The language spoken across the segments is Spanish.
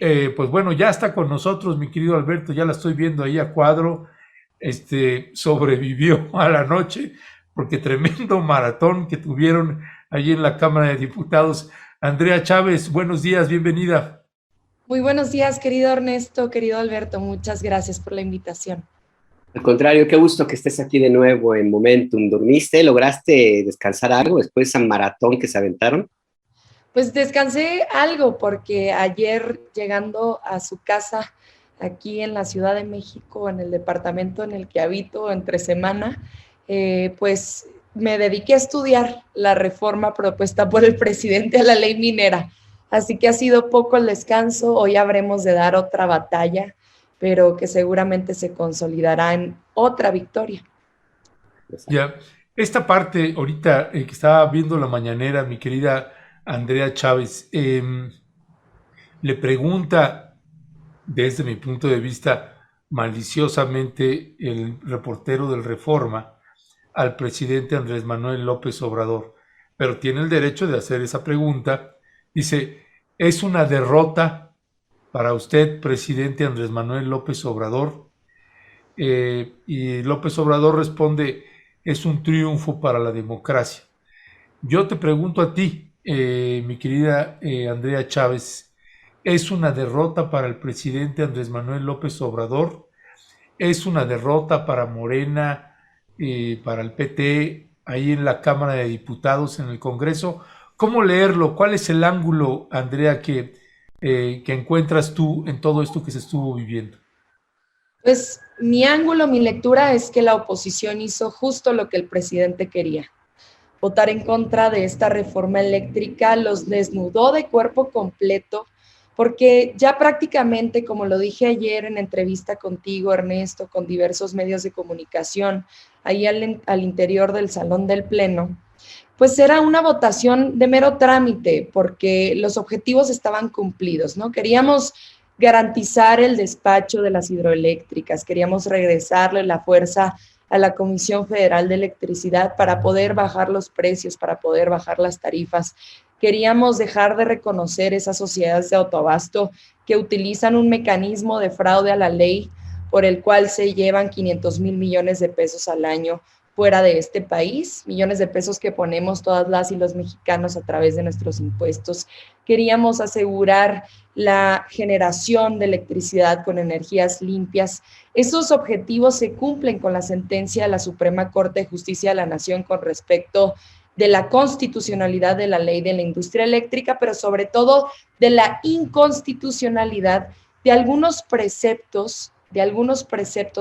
Pues bueno, ya está con nosotros, mi querido Alberto, ya la estoy viendo ahí a cuadro. Sobrevivió a la noche, porque tremendo maratón que tuvieron allí en la Cámara de Diputados. Andrea Chávez, buenos días, bienvenida. Muy buenos días, querido Ernesto, querido Alberto. Muchas gracias por la invitación. Al contrario, qué gusto que estés aquí de nuevo en Momentum. ¿Dormiste? ¿Lograste descansar algo después de esa maratón que se aventaron? Pues descansé algo porque ayer llegando a su casa aquí en la Ciudad de México, en el departamento en el que habito entre semana, pues me dediqué a estudiar la reforma propuesta por el presidente a la ley minera. Así que ha sido poco el descanso. Hoy habremos de dar otra batalla, pero que seguramente se consolidará en otra victoria. Ya, esta parte ahorita que estaba viendo la mañanera, mi querida Andrea Chávez, le pregunta desde mi punto de vista maliciosamente el reportero del Reforma al presidente Andrés Manuel López Obrador, pero tiene el derecho de hacer esa pregunta. Dice, ¿es una derrota para usted, presidente Andrés Manuel López Obrador? Y López Obrador responde, es un triunfo para la democracia. Yo te pregunto a ti, mi querida Andrea Chávez, ¿es una derrota para el presidente Andrés Manuel López Obrador? ¿Es una derrota para Morena, para el PT, ahí en la Cámara de Diputados, en el Congreso? ¿Cómo leerlo? ¿Cuál es el ángulo, Andrea, que encuentras tú en todo esto que se estuvo viviendo? Pues mi ángulo, mi lectura es que la oposición hizo justo lo que el presidente quería. Votar en contra de esta reforma eléctrica los desnudó de cuerpo completo, porque ya prácticamente, como lo dije ayer en entrevista contigo, Ernesto, con diversos medios de comunicación, ahí al interior del salón del Pleno, pues era una votación de mero trámite, porque los objetivos estaban cumplidos, ¿no? Queríamos garantizar el despacho de las hidroeléctricas, queríamos regresarle la fuerza a la Comisión Federal de Electricidad para poder bajar los precios, para poder bajar las tarifas. Queríamos dejar de reconocer esas sociedades de autoabasto que utilizan un mecanismo de fraude a la ley por el cual se llevan 500,000 millones de pesos al año fuera de este país, millones de pesos que ponemos todas las y los mexicanos a través de nuestros impuestos. Queríamos asegurar la generación de electricidad con energías limpias. Esos objetivos se cumplen con la sentencia de la Suprema Corte de Justicia de la Nación con respecto de la constitucionalidad de la ley de la industria eléctrica, pero sobre todo de la inconstitucionalidad de algunos preceptos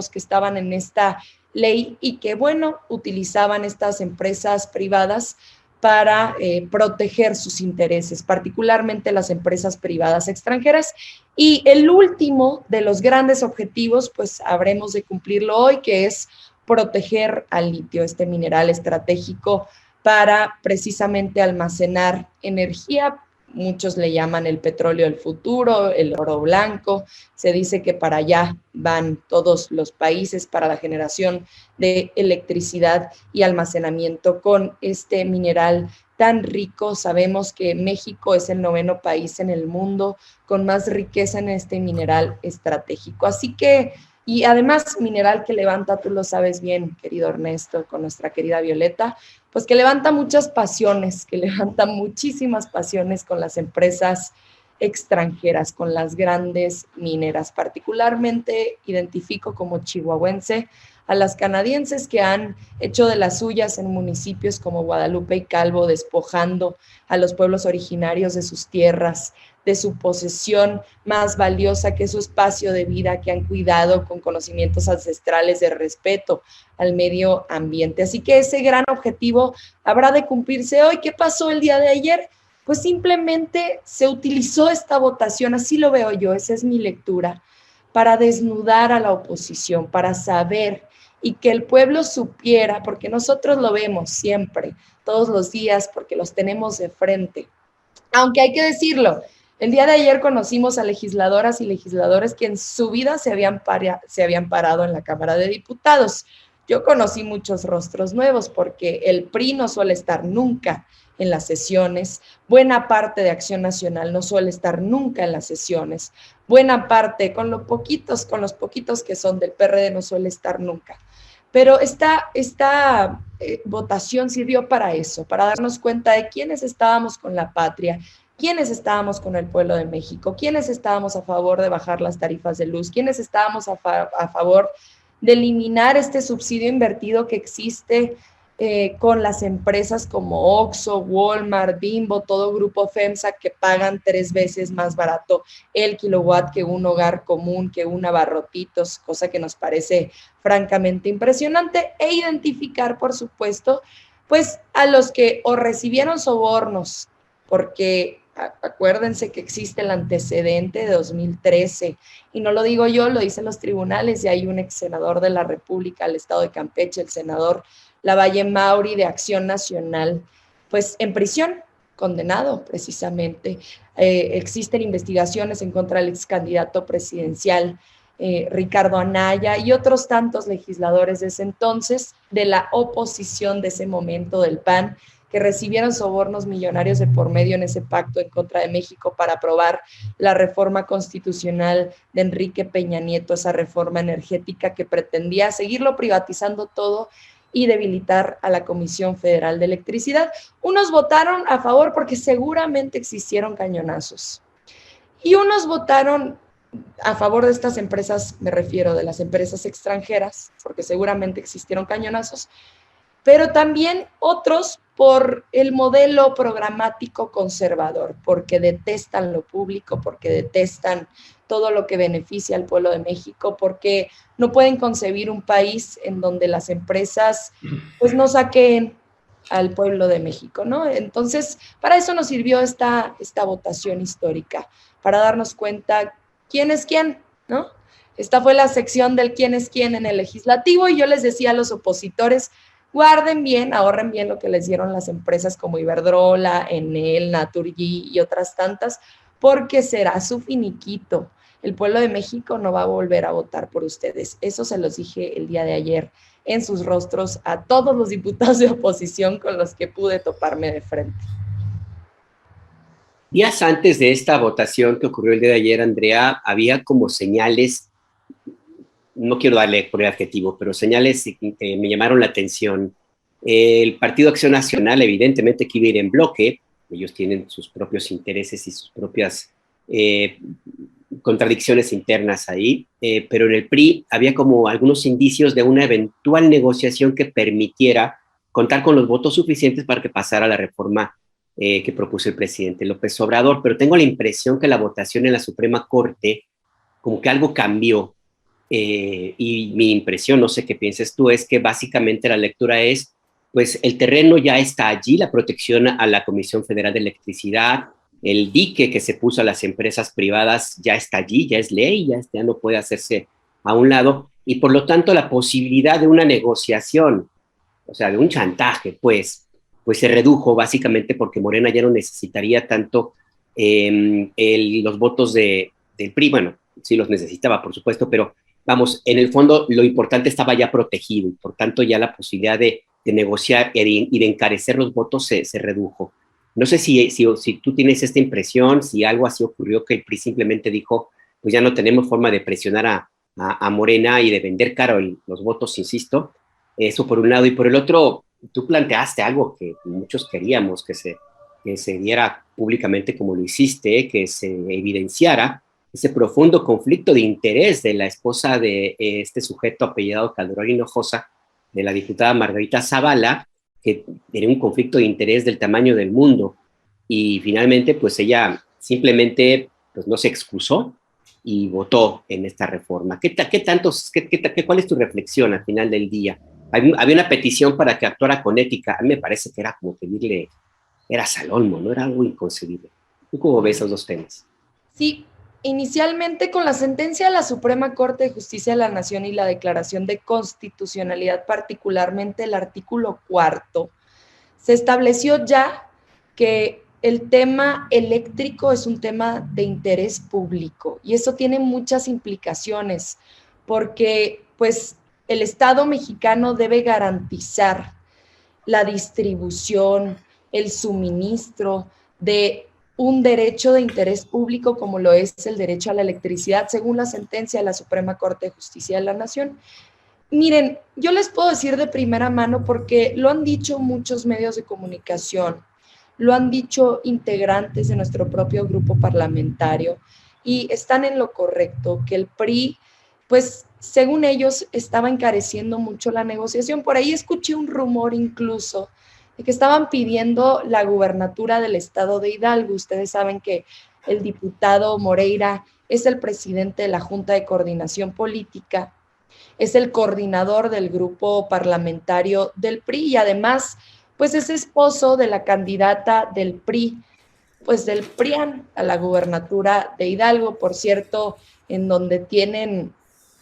que estaban en esta ley y que, bueno, utilizaban estas empresas privadas para proteger sus intereses, particularmente las empresas privadas extranjeras. Y el último de los grandes objetivos, pues habremos de cumplirlo hoy, que es proteger al litio, este mineral estratégico para precisamente almacenar energía. Muchos le llaman el petróleo del futuro, el oro blanco. Se dice que para allá van todos los países para la generación de electricidad y almacenamiento con este mineral tan rico. Sabemos que México es el noveno país en el mundo con más riqueza en este mineral estratégico. Así que, y además mineral que levanta, tú lo sabes bien, querido Ernesto, con nuestra querida Violeta, pues que levanta muchas pasiones, que levanta muchísimas pasiones con las empresas extranjeras, con las grandes mineras. Particularmente identifico como chihuahuense a las canadienses que han hecho de las suyas en municipios como Guadalupe y Calvo, despojando a los pueblos originarios de sus tierras, de su posesión más valiosa, que es su espacio de vida, que han cuidado con conocimientos ancestrales de respeto al medio ambiente. Así que ese gran objetivo habrá de cumplirse hoy. ¿Qué pasó el día de ayer? Pues simplemente se utilizó esta votación, así lo veo yo, esa es mi lectura, para desnudar a la oposición, para saber y que el pueblo supiera, porque nosotros lo vemos siempre, todos los días, porque los tenemos de frente. Aunque hay que decirlo, el día de ayer conocimos a legisladoras y legisladores que en su vida se habían parado en la Cámara de Diputados. Yo conocí muchos rostros nuevos porque el PRI no suele estar nunca en las sesiones, buena parte de Acción Nacional no suele estar nunca en las sesiones, buena parte, con los poquitos que son del PRD no suele estar nunca. Pero esta votación sirvió para eso, para darnos cuenta de quiénes estábamos con la patria, quiénes estábamos con el pueblo de México, quiénes estábamos a favor de bajar las tarifas de luz, quiénes estábamos a favor de eliminar este subsidio invertido que existe con las empresas como Oxxo, Walmart, Bimbo, todo grupo FEMSA que pagan 3 veces más barato el kilowatt que un hogar común, que un abarrotitos, cosa que nos parece francamente impresionante, e identificar, por supuesto, pues a los que o recibieron sobornos, porque acuérdense que existe el antecedente de 2013, y no lo digo yo, lo dicen los tribunales, y hay un ex senador de la República del Estado de Campeche, el senador Lavalle Mauri de Acción Nacional, pues en prisión, condenado precisamente. Existen investigaciones en contra del ex candidato presidencial Ricardo Anaya y otros tantos legisladores de ese entonces, de la oposición de ese momento del PAN, que recibieron sobornos millonarios de por medio en ese pacto en contra de México para aprobar la reforma constitucional de Enrique Peña Nieto, esa reforma energética que pretendía seguirlo privatizando todo y debilitar a la Comisión Federal de Electricidad. Unos votaron a favor porque seguramente existieron cañonazos, y unos votaron a favor de estas empresas, me refiero de las empresas extranjeras, porque seguramente existieron cañonazos, pero también otros por el modelo programático conservador, porque detestan lo público, porque detestan todo lo que beneficia al pueblo de México, porque no pueden concebir un país en donde las empresas pues no saquen al pueblo de México, ¿no? Entonces, para eso nos sirvió esta votación histórica, para darnos cuenta quién es quién, ¿no? Esta fue la sección del quién es quién en el legislativo, y yo les decía a los opositores, guarden bien, ahorren bien lo que les dieron las empresas como Iberdrola, Enel, Naturgy y otras tantas, porque será su finiquito. El pueblo de México no va a volver a votar por ustedes. Eso se los dije el día de ayer en sus rostros a todos los diputados de oposición con los que pude toparme de frente. Días antes de esta votación que ocurrió el día de ayer, Andrea, había como señales, no quiero darle por el adjetivo, pero señales que me llamaron la atención. El Partido Acción Nacional evidentemente que iba a ir en bloque, ellos tienen sus propios intereses y sus propias contradicciones internas ahí, pero en el PRI había como algunos indicios de una eventual negociación que permitiera contar con los votos suficientes para que pasara la reforma que propuso el presidente López Obrador, pero tengo la impresión que la votación en la Suprema Corte, como que algo cambió, y mi impresión, no sé qué pienses tú, es que básicamente la lectura es, pues el terreno ya está allí, la protección a la Comisión Federal de Electricidad, el dique que se puso a las empresas privadas ya está allí, ya es ley, ya no puede hacerse a un lado, y por lo tanto la posibilidad de una negociación, o sea, de un chantaje, pues se redujo básicamente porque Morena ya no necesitaría tanto los votos del PRI, bueno, sí los necesitaba, por supuesto, pero vamos, en el fondo lo importante estaba ya protegido y por tanto ya la posibilidad de negociar y de encarecer los votos se redujo. No sé si tú tienes esta impresión, si algo así ocurrió, que el PRI simplemente dijo, pues ya no tenemos forma de presionar a Morena y de vender caro los votos, insisto. Eso por un lado. Y por el otro, tú planteaste algo que muchos queríamos, que se diera públicamente como lo hiciste, que se evidenciara ese profundo conflicto de interés de la esposa de este sujeto apellidado Calderón Hinojosa, de la diputada Margarita Zavala, que tenía un conflicto de interés del tamaño del mundo, y finalmente pues ella simplemente pues no se excusó y votó en esta reforma. ¿Cuál es tu reflexión al final del día? Había una petición para que actuara con ética. A mí me parece que era como pedirle, era Salolmo, ¿no? Era algo inconcebible. ¿Tú cómo ves esos dos temas? Sí, inicialmente con la sentencia de la Suprema Corte de Justicia de la Nación y la Declaración de Constitucionalidad, particularmente el artículo 4, se estableció ya que el tema eléctrico es un tema de interés público, y eso tiene muchas implicaciones porque pues el Estado mexicano debe garantizar la distribución, el suministro de un derecho de interés público como lo es el derecho a la electricidad, según la sentencia de la Suprema Corte de Justicia de la Nación. Miren, yo les puedo decir de primera mano porque lo han dicho muchos medios de comunicación, lo han dicho integrantes de nuestro propio grupo parlamentario y están en lo correcto, que el PRI, pues según ellos, estaba encareciendo mucho la negociación. Por ahí escuché un rumor incluso de que estaban pidiendo la gubernatura del estado de Hidalgo. Ustedes saben que el diputado Moreira es el presidente de la Junta de Coordinación Política, es el coordinador del grupo parlamentario del PRI y además, pues es esposo de la candidata del PRI, pues del PRIAN a la gubernatura de Hidalgo, por cierto, en donde tienen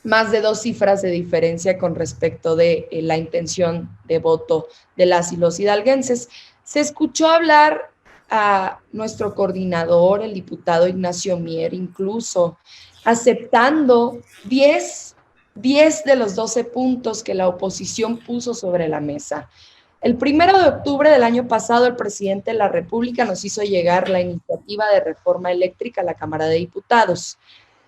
más de 2 cifras de diferencia con respecto de la intención de voto de las y los hidalguenses. Se escuchó hablar a nuestro coordinador, el diputado Ignacio Mier, incluso aceptando 10 de los 12 puntos que la oposición puso sobre la mesa. El 1 de octubre del año pasado, el presidente de la República nos hizo llegar la iniciativa de reforma eléctrica a la Cámara de Diputados.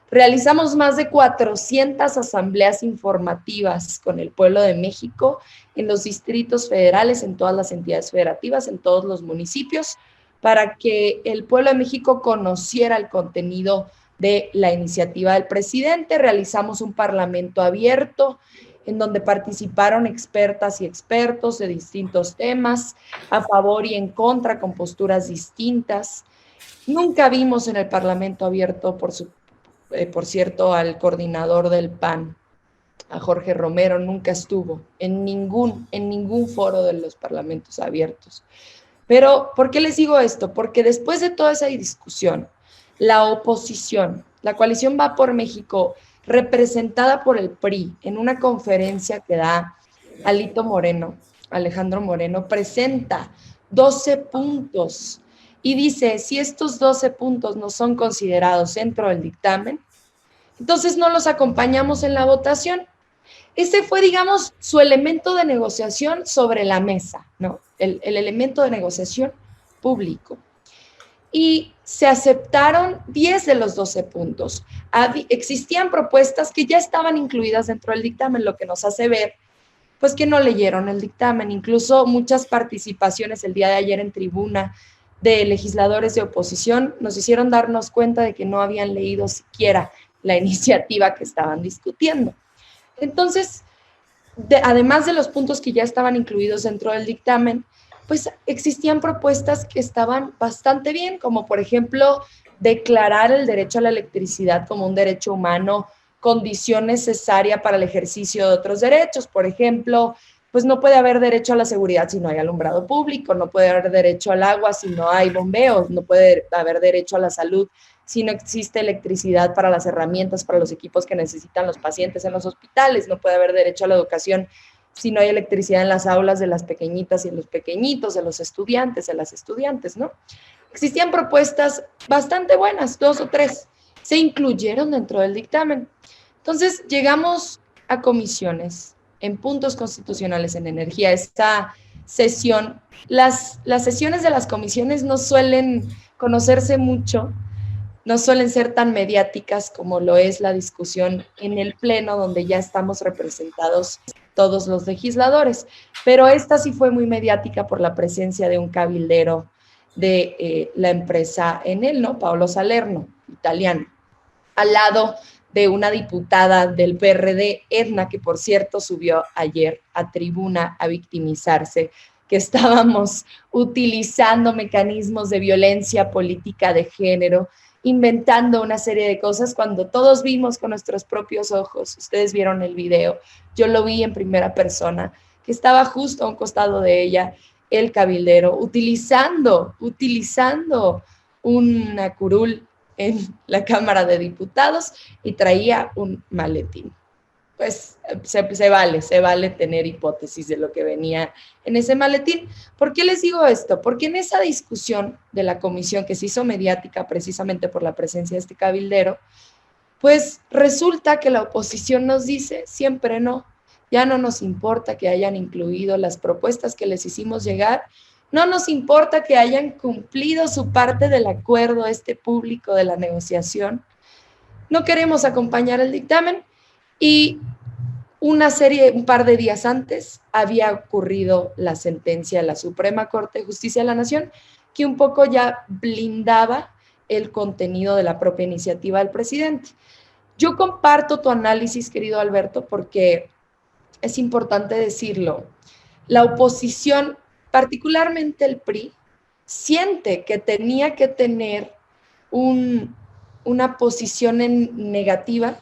Realizamos más de 400 asambleas informativas con el pueblo de México en los distritos federales, en todas las entidades federativas, en todos los municipios, para que el pueblo de México conociera el contenido de la iniciativa del presidente. Realizamos un parlamento abierto en donde participaron expertas y expertos de distintos temas, a favor y en contra, con posturas distintas. Nunca vimos en el parlamento abierto, por cierto, al coordinador del PAN, a Jorge Romero, nunca estuvo en ningún foro de los parlamentos abiertos. Pero, ¿por qué les digo esto? Porque después de toda esa discusión, la oposición, la coalición Va por México, representada por el PRI, en una conferencia que da Alejandro Moreno, presenta 12 puntos y dice, si estos 12 puntos no son considerados dentro del dictamen, entonces no los acompañamos en la votación. Ese fue, digamos, su elemento de negociación sobre la mesa, ¿no? El elemento de negociación público. Y se aceptaron 10 de los 12 puntos. Existían propuestas que ya estaban incluidas dentro del dictamen, lo que nos hace ver, pues, que no leyeron el dictamen. Incluso muchas participaciones el día de ayer en tribuna de legisladores de oposición nos hicieron darnos cuenta de que no habían leído siquiera la iniciativa que estaban discutiendo. Entonces, además de los puntos que ya estaban incluidos dentro del dictamen, pues existían propuestas que estaban bastante bien, como por ejemplo, declarar el derecho a la electricidad como un derecho humano, condición necesaria para el ejercicio de otros derechos. Por ejemplo, pues no puede haber derecho a la seguridad si no hay alumbrado público, no puede haber derecho al agua si no hay bombeos, no puede haber derecho a la salud si no existe electricidad para las herramientas, para los equipos que necesitan los pacientes en los hospitales, no puede haber derecho a la educación si no hay electricidad en las aulas de las pequeñitas y los pequeñitos, de los estudiantes, de las estudiantes, ¿no? Existían propuestas bastante buenas, 2 o 3, se incluyeron dentro del dictamen. Entonces, llegamos a comisiones en puntos constitucionales en energía. Esta sesión, las sesiones de las comisiones no suelen conocerse mucho, no suelen ser tan mediáticas como lo es la discusión en el Pleno, donde ya estamos representados todos los legisladores, pero esta sí fue muy mediática por la presencia de un cabildero de la empresa Enel, ¿no? Paolo Salerno, italiano, al lado de una diputada del PRD, Edna, que por cierto subió ayer a tribuna a victimizarse, que estábamos utilizando mecanismos de violencia política de género, inventando una serie de cosas cuando todos vimos con nuestros propios ojos. Ustedes vieron el video, yo lo vi en primera persona, que estaba justo a un costado de ella el cabildero, utilizando una curul en la Cámara de Diputados y traía un maletín. Pues se vale tener hipótesis de lo que venía en ese maletín. ¿Por qué les digo esto? Porque en esa discusión de la comisión que se hizo mediática precisamente por la presencia de este cabildero, pues resulta que la oposición nos dice siempre no, ya no nos importa que hayan incluido las propuestas que les hicimos llegar, No nos importa que hayan cumplido su parte del acuerdo público de la negociación. No queremos acompañar el dictamen y un par de días antes, había ocurrido la sentencia de la Suprema Corte de Justicia de la Nación, que un poco ya blindaba el contenido de la propia iniciativa del presidente. Yo comparto tu análisis, querido Alberto, porque es importante decirlo. La oposición, particularmente el PRI, siente que tenía que tener una posición negativa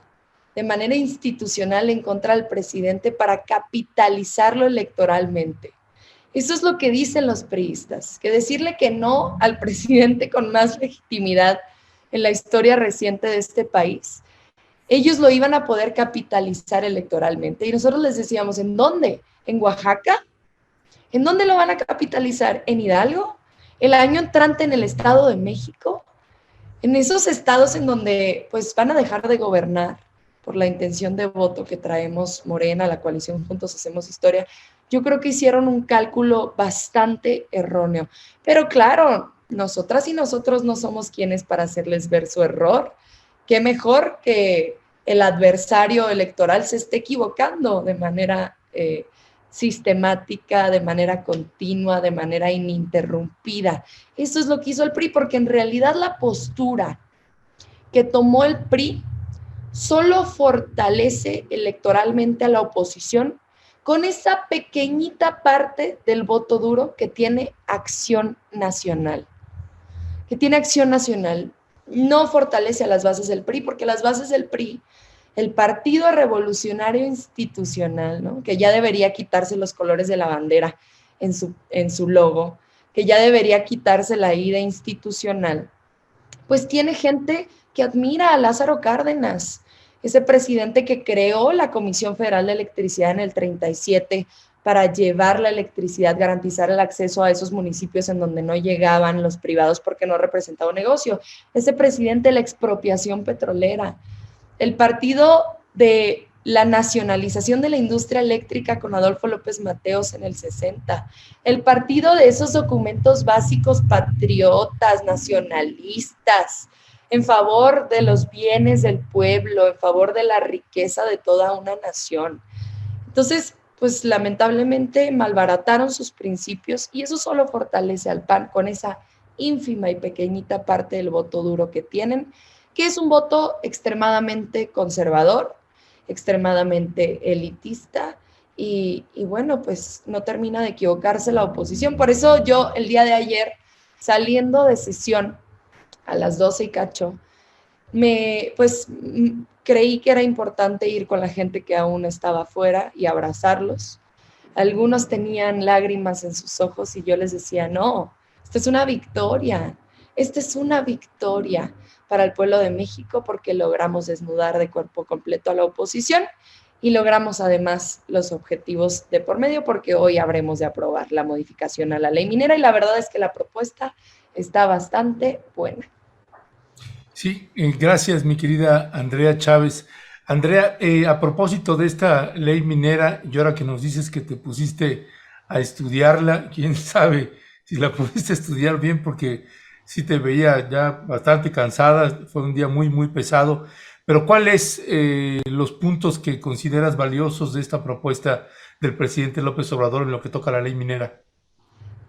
de manera institucional en contra del presidente para capitalizarlo electoralmente. Eso es lo que dicen los priistas, que decirle que no al presidente con más legitimidad en la historia reciente de este país, ellos lo iban a poder capitalizar electoralmente. Y nosotros les decíamos, ¿en dónde? ¿En Oaxaca? ¿En dónde lo van a capitalizar? ¿En Hidalgo? ¿El año entrante en el Estado de México? En esos estados en donde pues van a dejar de gobernar por la intención de voto que traemos Morena, la coalición Juntos Hacemos Historia, yo creo que hicieron un cálculo bastante erróneo. Pero claro, nosotras y nosotros no somos quienes para hacerles ver su error. Qué mejor que el adversario electoral se esté equivocando de manera sistemática, de manera continua, de manera ininterrumpida. Eso es lo que hizo el PRI, porque en realidad la postura que tomó el PRI solo fortalece electoralmente a la oposición con esa pequeñita parte del voto duro que tiene Acción Nacional. No fortalece a las bases del PRI, porque las bases del PRI, el Partido Revolucionario Institucional, ¿no?, que ya debería quitarse los colores de la bandera en su logo, que ya debería quitarse la I de institucional, pues tiene gente que admira a Lázaro Cárdenas, ese presidente que creó la Comisión Federal de Electricidad en el 37 para llevar la electricidad, garantizar el acceso a esos municipios en donde no llegaban los privados porque no representaba un negocio. Ese presidente de la expropiación petrolera, el partido de la nacionalización de la industria eléctrica con Adolfo López Mateos en el 60, el partido de esos documentos básicos patriotas, nacionalistas, en favor de los bienes del pueblo, en favor de la riqueza de toda una nación. Entonces, pues lamentablemente malbarataron sus principios y eso solo fortalece al PAN con esa ínfima y pequeñita parte del voto duro que tienen, que es un voto extremadamente conservador, extremadamente elitista y bueno, pues no termina de equivocarse la oposición. Por eso yo el día de ayer, saliendo de sesión a las 12 y cacho, creí que era importante ir con la gente que aún estaba afuera y abrazarlos. Algunos tenían lágrimas en sus ojos y yo les decía, no, esta es una victoria para el pueblo de México porque logramos desnudar de cuerpo completo a la oposición y logramos además los objetivos de por medio porque hoy habremos de aprobar la modificación a la ley minera y la verdad es que la propuesta está bastante buena. Sí, gracias, mi querida Andrea Chávez. Andrea, a propósito de esta ley minera, y ahora que nos dices que te pusiste a estudiarla, quién sabe si la pudiste estudiar bien, porque sí te veía ya bastante cansada, fue un día muy, muy pesado. Pero ¿cuáles los puntos que consideras valiosos de esta propuesta del presidente López Obrador en lo que toca a la ley minera?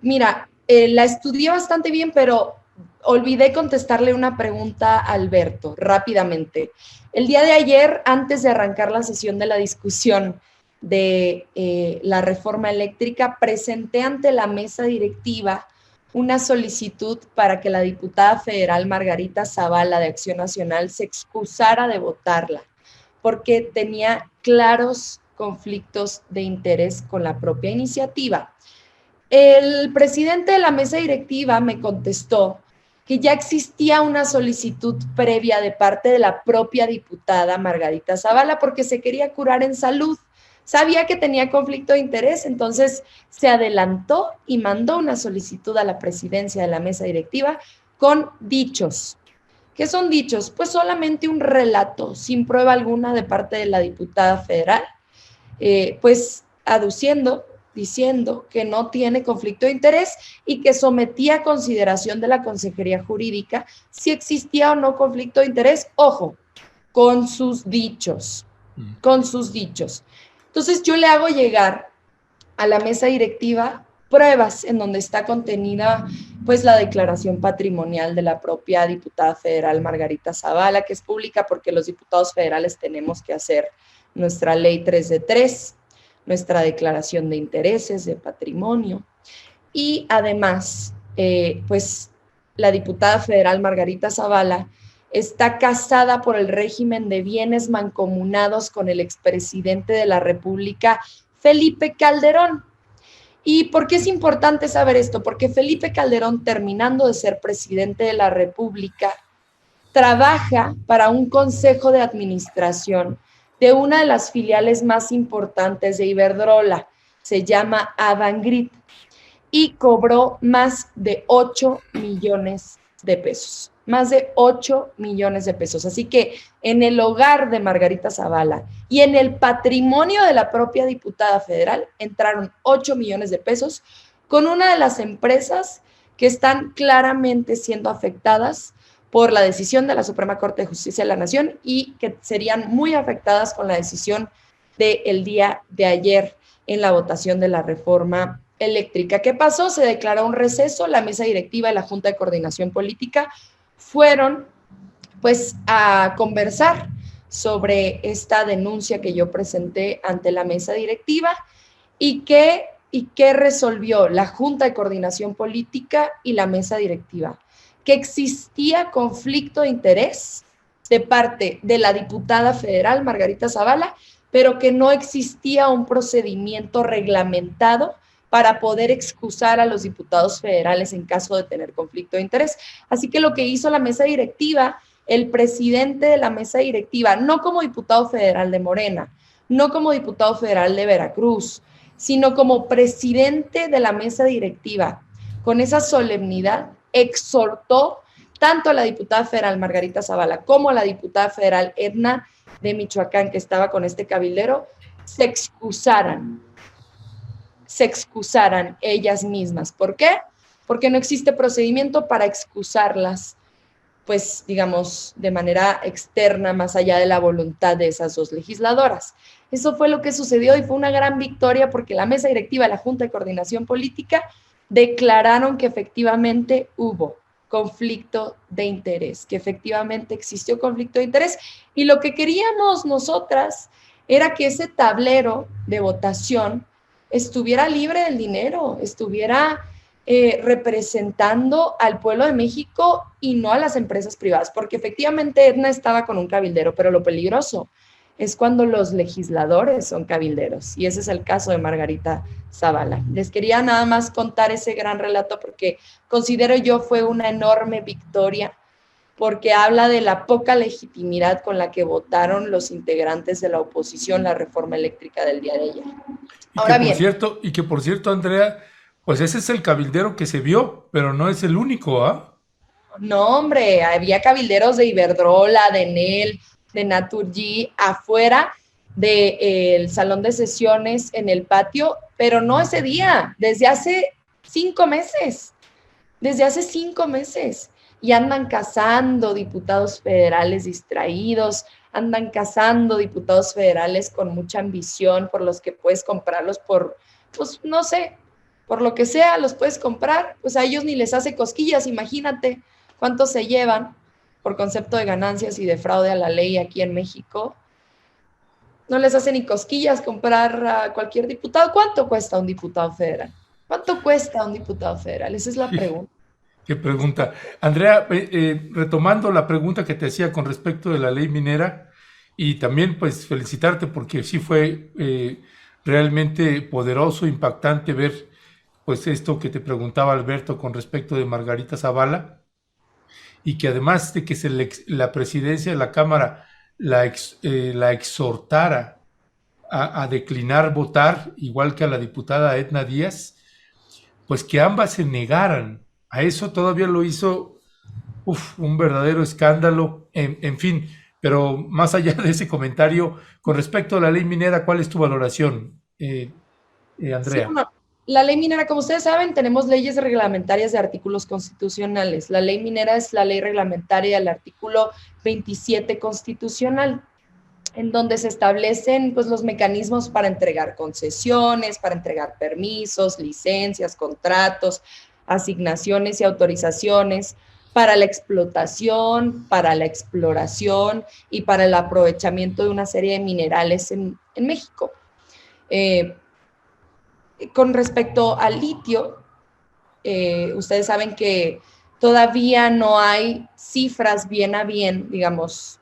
Mira, la estudié bastante bien, pero olvidé contestarle una pregunta a Alberto rápidamente. El día de ayer, antes de arrancar la sesión de la discusión de la reforma eléctrica, presenté ante la mesa directiva una solicitud para que la diputada federal Margarita Zavala de Acción Nacional se excusara de votarla, porque tenía claros conflictos de interés con la propia iniciativa. El presidente de la mesa directiva me contestó que ya existía una solicitud previa de parte de la propia diputada Margarita Zavala porque se quería curar en salud. Sabía que tenía conflicto de interés, entonces se adelantó y mandó una solicitud a la presidencia de la mesa directiva con dichos. ¿Qué son dichos? Pues solamente un relato sin prueba alguna de parte de la diputada federal, pues aduciendo, diciendo que no tiene conflicto de interés y que sometía a consideración de la Consejería Jurídica si existía o no conflicto de interés, ojo, con sus dichos, con sus dichos. Entonces yo le hago llegar a la mesa directiva pruebas en donde está contenida pues la declaración patrimonial de la propia diputada federal Margarita Zavala, que es pública porque los diputados federales tenemos que hacer nuestra ley 3 de 3, nuestra declaración de intereses, de patrimonio, y además, pues la diputada federal Margarita Zavala está casada por el régimen de bienes mancomunados con el expresidente de la República, Felipe Calderón. ¿Y por qué es importante saber esto? Porque Felipe Calderón, terminando de ser presidente de la República, trabaja para un consejo de administración de una de las filiales más importantes de Iberdrola, se llama Avangrid, y cobró más de 8 millones de pesos. Más de 8 millones de pesos. Así que en el hogar de Margarita Zavala y en el patrimonio de la propia diputada federal entraron 8 millones de pesos con una de las empresas que están claramente siendo afectadas por la decisión de la Suprema Corte de Justicia de la Nación y que serían muy afectadas con la decisión del día de ayer en la votación de la reforma eléctrica. ¿Qué pasó? Se declaró un receso, la mesa directiva y la Junta de Coordinación Política fueron pues a conversar sobre esta denuncia que yo presenté ante la mesa directiva y qué resolvió la Junta de Coordinación Política y la mesa directiva, que existía conflicto de interés de parte de la diputada federal Margarita Zavala, pero que no existía un procedimiento reglamentado para poder excusar a los diputados federales en caso de tener conflicto de interés. Así que lo que hizo la mesa directiva, el presidente de la mesa directiva, no como diputado federal de Morena, no como diputado federal de Veracruz, sino como presidente de la mesa directiva, con esa solemnidad, exhortó tanto a la diputada federal Margarita Zavala como a la diputada federal Edna de Michoacán, que estaba con este cabildero, se excusaran ellas mismas. ¿Por qué? Porque no existe procedimiento para excusarlas, pues, digamos, de manera externa, más allá de la voluntad de esas dos legisladoras. Eso fue lo que sucedió y fue una gran victoria porque la mesa directiva de la Junta de Coordinación Política declararon que efectivamente hubo conflicto de interés, que efectivamente existió conflicto de interés, y lo que queríamos nosotras era que ese tablero de votación estuviera libre del dinero, estuviera representando al pueblo de México y no a las empresas privadas, porque efectivamente Edna estaba con un cabildero, pero lo peligroso es cuando los legisladores son cabilderos, y ese es el caso de Margarita Zavala. Les quería nada más contar ese gran relato porque considero yo fue una enorme victoria, porque habla de la poca legitimidad con la que votaron los integrantes de la oposición la reforma eléctrica del día de ayer. Ahora bien. Y que por cierto, Andrea, pues ese es el cabildero que se vio, pero no es el único, ¿ah? No, hombre, había cabilderos de Iberdrola, de Enel, de Naturgy, afuera del salón de sesiones en el patio, pero no ese día, desde hace 5 meses, y andan cazando diputados federales distraídos, andan cazando diputados federales con mucha ambición, por los que puedes comprarlos por, pues no sé, por lo que sea, los puedes comprar, pues a ellos ni les hace cosquillas, imagínate cuánto se llevan por concepto de ganancias y de fraude a la ley aquí en México. No les hace ni cosquillas comprar a cualquier diputado. ¿Cuánto cuesta un diputado federal? ¿Cuánto cuesta un diputado federal? Esa es la pregunta. ¿Qué pregunta? Andrea, retomando la pregunta que te hacía con respecto de la ley minera, y también pues felicitarte porque sí fue realmente poderoso, impactante ver pues esto que te preguntaba Alberto con respecto de Margarita Zavala, y que además de que la presidencia de la Cámara la exhortara a declinar votar, igual que a la diputada Edna Díaz, pues que ambas se negaran. A eso todavía lo hizo un verdadero escándalo, en fin, pero más allá de ese comentario, con respecto a la ley minera, ¿cuál es tu valoración? Andrea. Sí, bueno, la ley minera, como ustedes saben, tenemos leyes reglamentarias de artículos constitucionales. La ley minera es la ley reglamentaria del artículo 27 constitucional, en donde se establecen pues, los mecanismos para entregar concesiones, para entregar permisos, licencias, contratos, asignaciones y autorizaciones para la explotación, para la exploración y para el aprovechamiento de una serie de minerales en México. Con respecto al litio, ustedes saben que todavía no hay cifras bien a bien, digamos,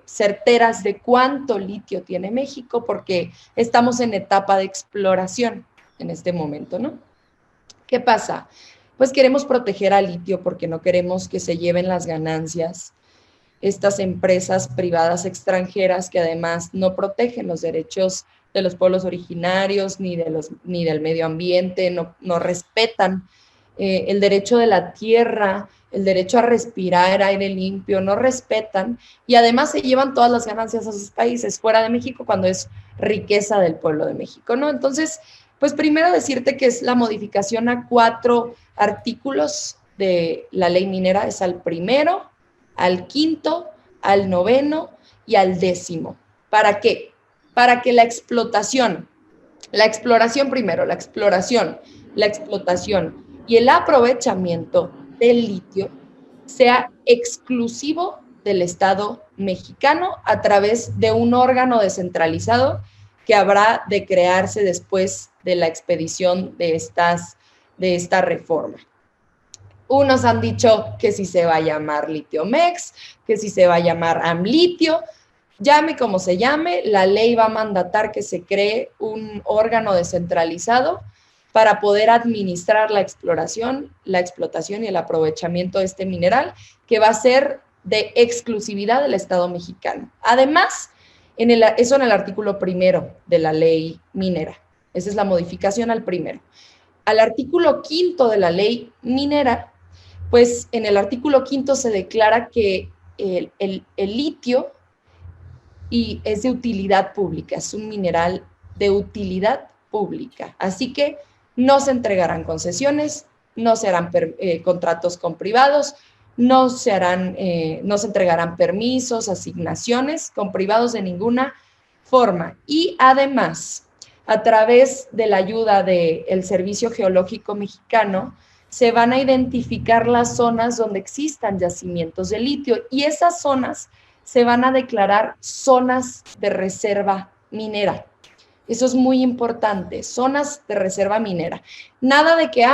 certeras de cuánto litio tiene México, porque estamos en etapa de exploración en este momento, ¿no? ¿Qué pasa? Pues queremos proteger al litio porque no queremos que se lleven las ganancias estas empresas privadas extranjeras que además no protegen los derechos de los pueblos originarios ni del medio ambiente, no respetan el derecho de la tierra, el derecho a respirar aire limpio, no respetan y además se llevan todas las ganancias a sus países fuera de México cuando es riqueza del pueblo de México, ¿no? Entonces, pues primero decirte que es la modificación a 4 artículos de la ley minera, es al primero, al quinto, al noveno y al 10º. ¿Para qué? Para que la exploración primero, la explotación y el aprovechamiento del litio sea exclusivo del Estado mexicano a través de un órgano descentralizado que habrá de crearse después de la expedición de esta reforma. Unos han dicho que si se va a llamar Litiomex, que si se va a llamar AMLitio, llame como se llame, la ley va a mandatar que se cree un órgano descentralizado para poder administrar la exploración, la explotación y el aprovechamiento de este mineral, que va a ser de exclusividad del Estado mexicano. Además, eso en el artículo primero de la ley minera. Esa es la modificación al primero. Al artículo 5 de la ley minera, pues en el artículo 5 se declara que el litio es de utilidad pública, es un mineral de utilidad pública. Así que no se entregarán concesiones, no se harán contratos con privados, no se entregarán permisos, asignaciones con privados de ninguna forma. Y además, a través de la ayuda del Servicio Geológico Mexicano, se van a identificar las zonas donde existan yacimientos de litio y esas zonas se van a declarar zonas de reserva minera. Eso es muy importante, zonas de reserva minera. Nada de que,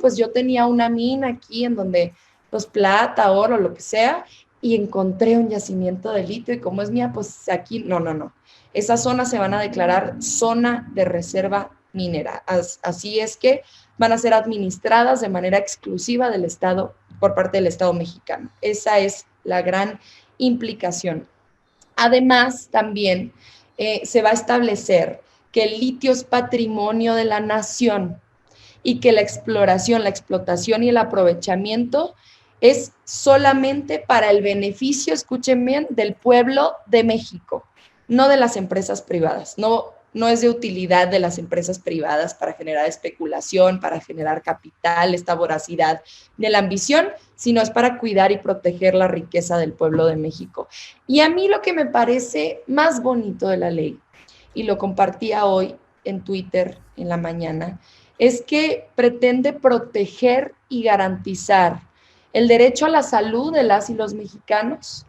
pues yo tenía una mina aquí en donde, pues plata, oro, lo que sea, y encontré un yacimiento de litio y como es mía, pues aquí, no. Esas zonas se van a declarar zona de reserva minera. Así es que van a ser administradas de manera exclusiva del Estado, por parte del Estado mexicano. Esa es la gran implicación. Además, también se va a establecer que el litio es patrimonio de la nación y que la exploración, la explotación y el aprovechamiento es solamente para el beneficio, escuchen bien, del pueblo de México, no de las empresas privadas, no es de utilidad de las empresas privadas para generar especulación, para generar capital, esta voracidad de la ambición, sino es para cuidar y proteger la riqueza del pueblo de México. Y a mí lo que me parece más bonito de la ley, y lo compartía hoy en Twitter en la mañana, es que pretende proteger y garantizar el derecho a la salud de las y los mexicanos,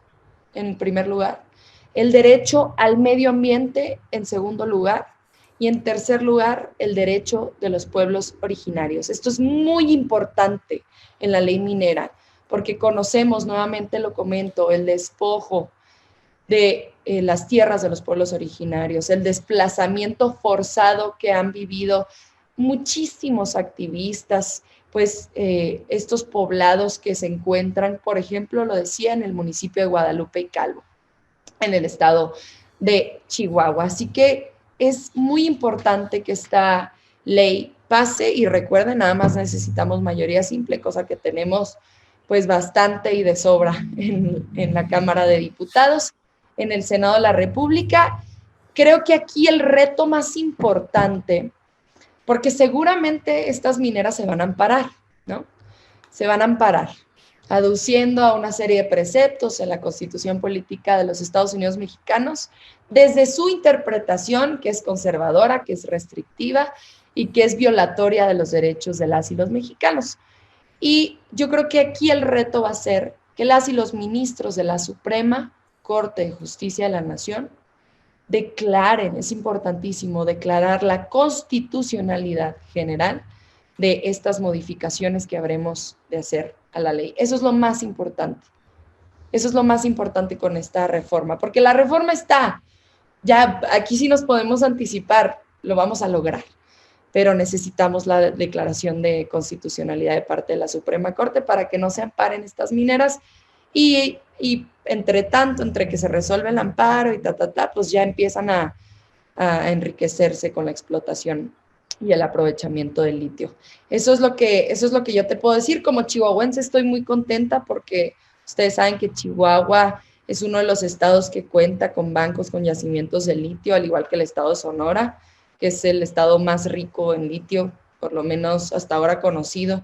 en primer lugar, el derecho al medio ambiente en segundo lugar y en tercer lugar el derecho de los pueblos originarios. Esto es muy importante en la ley minera porque conocemos, nuevamente lo comento, el despojo de las tierras de los pueblos originarios, el desplazamiento forzado que han vivido muchísimos activistas, pues estos poblados que se encuentran, por ejemplo, lo decía, en el municipio de Guadalupe y Calvo, en el estado de Chihuahua. Así que es muy importante que esta ley pase y recuerden, nada más necesitamos mayoría simple, cosa que tenemos pues bastante y de sobra en la Cámara de Diputados, en el Senado de la República. Creo que aquí el reto más importante porque seguramente estas mineras se van a amparar, ¿no? Se van a amparar, aduciendo a una serie de preceptos en la Constitución Política de los Estados Unidos Mexicanos, desde su interpretación, que es conservadora, que es restrictiva y que es violatoria de los derechos de las y los mexicanos. Y yo creo que aquí el reto va a ser que las y los ministros de la Suprema Corte de Justicia de la Nación declaren, es importantísimo declarar la constitucionalidad general de estas modificaciones que habremos de hacer a la ley. Eso es lo más importante. Eso es lo más importante con esta reforma, porque la reforma está, ya aquí sí nos podemos anticipar, lo vamos a lograr, pero necesitamos la declaración de constitucionalidad de parte de la Suprema Corte para que no se amparen estas mineras y entre tanto, entre que se resuelve el amparo y pues ya empiezan a enriquecerse con la explotación y el aprovechamiento del litio. Eso es lo que yo te puedo decir. Como chihuahuense estoy muy contenta porque ustedes saben que Chihuahua es uno de los estados que cuenta con bancos con yacimientos de litio, al igual que el estado de Sonora, que es el estado más rico en litio, por lo menos hasta ahora conocido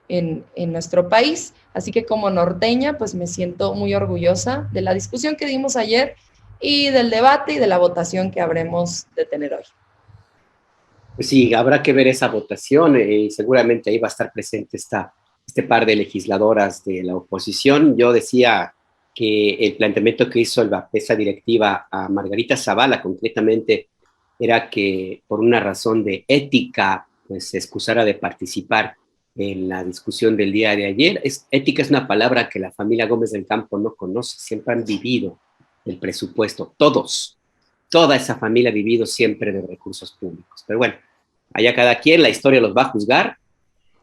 en nuestro país. Así que como norteña, pues me siento muy orgullosa de la discusión que dimos ayer y del debate y de la votación que habremos de tener hoy. Pues sí, habrá que ver esa votación y seguramente ahí va a estar presente este par de legisladoras de la oposición. Yo decía que el planteamiento que hizo esa directiva a Margarita Zavala concretamente era que por una razón de ética pues se excusara de participar en la discusión del día de ayer. Ética es una palabra que la familia Gómez del Campo no conoce, siempre han vivido el presupuesto, toda esa familia ha vivido siempre de recursos públicos. Pero bueno, allá cada quien, la historia los va a juzgar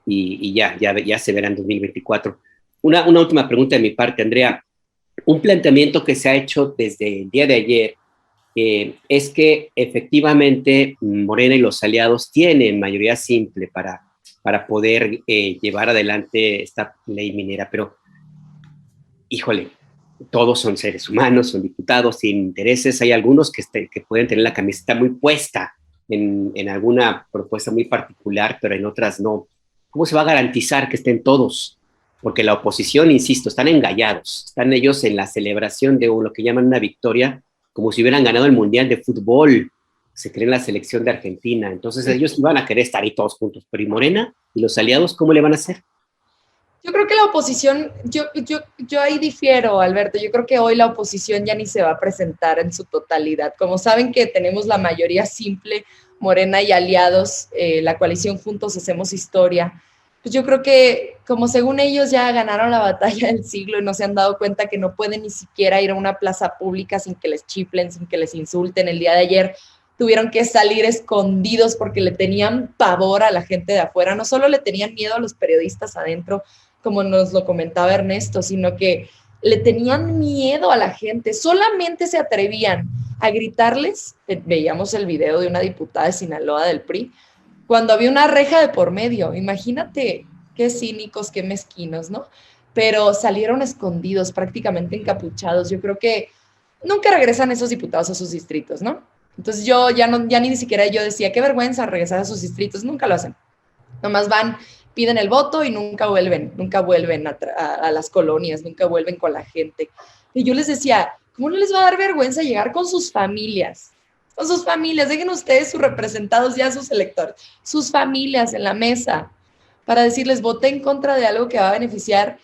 y ya se verá en 2024. Una última pregunta de mi parte, Andrea. Un planteamiento que se ha hecho desde el día de ayer es que efectivamente Morena y los aliados tienen mayoría simple para poder llevar adelante esta ley minera, pero híjole, todos son seres humanos, son diputados, tienen intereses, hay algunos que pueden tener la camiseta muy puesta en alguna propuesta muy particular, pero en otras no. ¿Cómo se va a garantizar que estén todos? Porque la oposición, insisto, están engallados, están ellos en la celebración de lo que llaman una victoria, como si hubieran ganado el Mundial de Fútbol, se cree en la selección de Argentina, entonces ellos iban a querer estar ahí todos juntos, pero ¿y Morena? ¿Y los aliados cómo le van a hacer? Yo creo que la oposición, yo ahí difiero, Alberto, yo creo que hoy la oposición ya ni se va a presentar en su totalidad. Como saben que tenemos la mayoría simple, Morena y aliados, la coalición Juntos Hacemos Historia, pues yo creo que como según ellos ya ganaron la batalla del siglo y no se han dado cuenta que no pueden ni siquiera ir a una plaza pública sin que les chiflen, sin que les insulten. El día de ayer tuvieron que salir escondidos porque le tenían pavor a la gente de afuera, no solo le tenían miedo a los periodistas adentro, como nos lo comentaba Ernesto, sino que le tenían miedo a la gente, solamente se atrevían a gritarles. Veíamos el video de una diputada de Sinaloa del PRI, cuando había una reja de por medio. Imagínate qué cínicos, qué mezquinos, ¿no? Pero salieron escondidos, prácticamente encapuchados. Yo creo que nunca regresan esos diputados a sus distritos, ¿no? Entonces yo ya ni siquiera yo decía, qué vergüenza regresar a sus distritos, nunca lo hacen. Nomás van, piden el voto y nunca vuelven a las colonias, nunca vuelven con la gente. Y yo les decía, ¿cómo no les va a dar vergüenza llegar con sus familias? Con sus familias, dejen ustedes sus representados ya, sus electores, sus familias en la mesa, para decirles, voté en contra de algo que va a beneficiar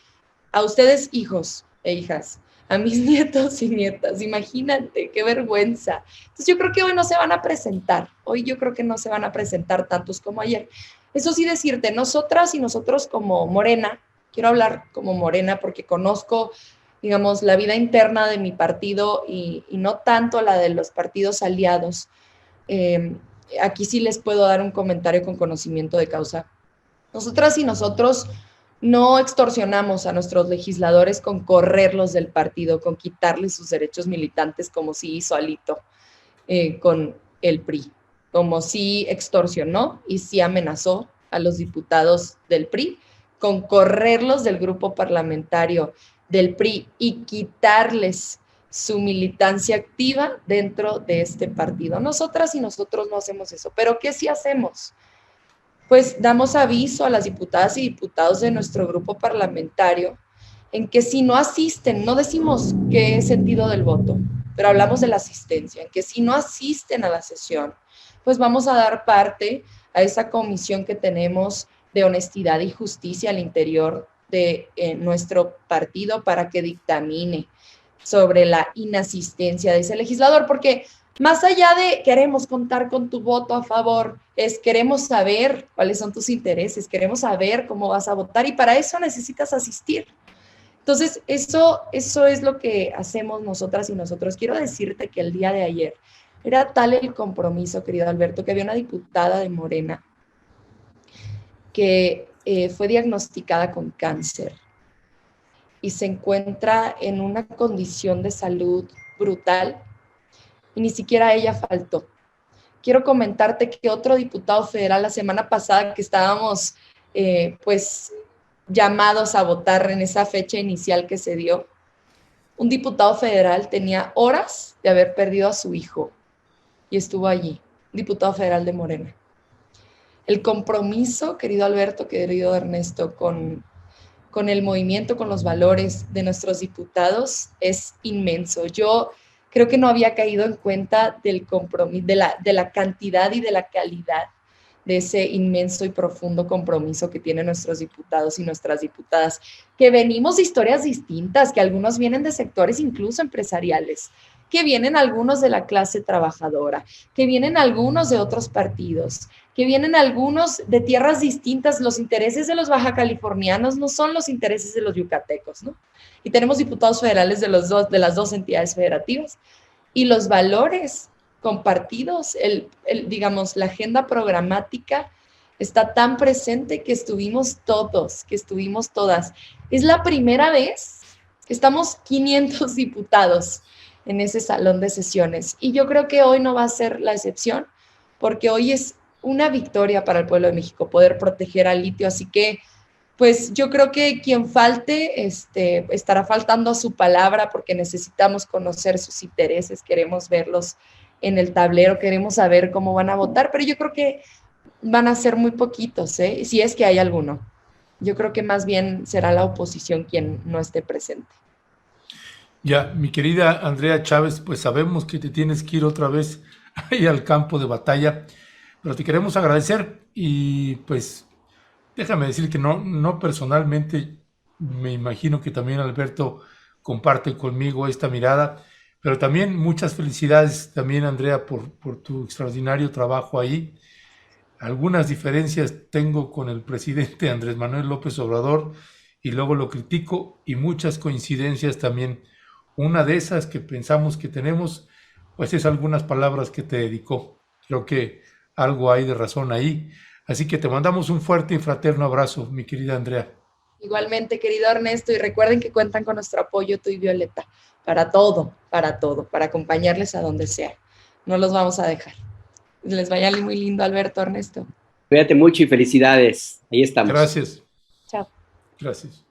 a ustedes, hijos e hijas, a mis nietos y nietas. Imagínate, qué vergüenza. Entonces yo creo que hoy no se van a presentar, tantos como ayer. Eso sí decirte, nosotras y nosotros como Morena, quiero hablar como Morena porque conozco, digamos, la vida interna de mi partido y no tanto la de los partidos aliados. Aquí sí les puedo dar un comentario con conocimiento de causa. Nosotras y nosotros no extorsionamos a nuestros legisladores con correrlos del partido, con quitarles sus derechos militantes como sí hizo Alito con el PRI, como sí extorsionó y sí amenazó a los diputados del PRI con correrlos del grupo parlamentario del PRI y quitarles su militancia activa dentro de este partido. Nosotras y nosotros no hacemos eso, pero ¿qué sí hacemos? pues damos aviso a las diputadas y diputados de nuestro grupo parlamentario en que si no asisten, no decimos qué sentido del voto, pero hablamos de la asistencia, en que si no asisten a la sesión, pues vamos a dar parte a esa comisión que tenemos de honestidad y justicia al interior de nuestro partido para que dictamine sobre la inasistencia de ese legislador, porque más allá de queremos contar con tu voto a favor, queremos saber cuáles son tus intereses, queremos saber cómo vas a votar y para eso necesitas asistir. Entonces, eso es lo que hacemos nosotras y nosotros. Quiero decirte que el día de ayer era tal el compromiso, querido Alberto, que había una diputada de Morena que fue diagnosticada con cáncer y se encuentra en una condición de salud brutal y ni siquiera ella faltó. Quiero comentarte que otro diputado federal la semana pasada que estábamos pues llamados a votar en esa fecha inicial que se dio, un diputado federal tenía horas de haber perdido a su hijo y estuvo allí, un diputado federal de Morena. El compromiso, querido Alberto, querido Ernesto, con el movimiento, con los valores de nuestros diputados es inmenso. Yo creo que no había caído en cuenta del compromiso, de la cantidad y de la calidad de ese inmenso y profundo compromiso que tienen nuestros diputados y nuestras diputadas, que venimos de historias distintas, que algunos vienen de sectores incluso empresariales, que vienen algunos de la clase trabajadora, que vienen algunos de otros partidos, que vienen algunos de tierras distintas. Los intereses de los baja californianos no son los intereses de los yucatecos, ¿no? Y tenemos diputados federales de las dos entidades federativas. Y los valores compartidos, digamos, la agenda programática está tan presente que estuvimos todos, que estuvimos todas. Es la primera vez que estamos 500 diputados en ese salón de sesiones. Y yo creo que hoy no va a ser la excepción, porque hoy es una victoria para el pueblo de México poder proteger al litio. Así que, pues yo creo que quien falte estará faltando a su palabra, porque necesitamos conocer sus intereses, queremos verlos en el tablero, queremos saber cómo van a votar, pero yo creo que van a ser muy poquitos, si es que hay alguno. Yo creo que más bien será la oposición quien no esté presente. Ya, mi querida Andrea Chávez, pues sabemos que te tienes que ir otra vez ahí al campo de batalla, pero te queremos agradecer y pues déjame decir que no personalmente, me imagino que también Alberto comparte conmigo esta mirada, pero también muchas felicidades también, Andrea, por tu extraordinario trabajo ahí. Algunas diferencias tengo con el presidente Andrés Manuel López Obrador y luego lo critico, y muchas coincidencias también. Una de esas que pensamos que tenemos, pues es algunas palabras que te dedicó. Creo que algo hay de razón ahí. Así que te mandamos un fuerte y fraterno abrazo, mi querida Andrea. Igualmente, querido Ernesto, y recuerden que cuentan con nuestro apoyo, tú y Violeta, para todo, para acompañarles a donde sea. No los vamos a dejar. Les vaya muy lindo, Alberto, Ernesto. Cuídate mucho y felicidades. Ahí estamos. Gracias. Chao. Gracias.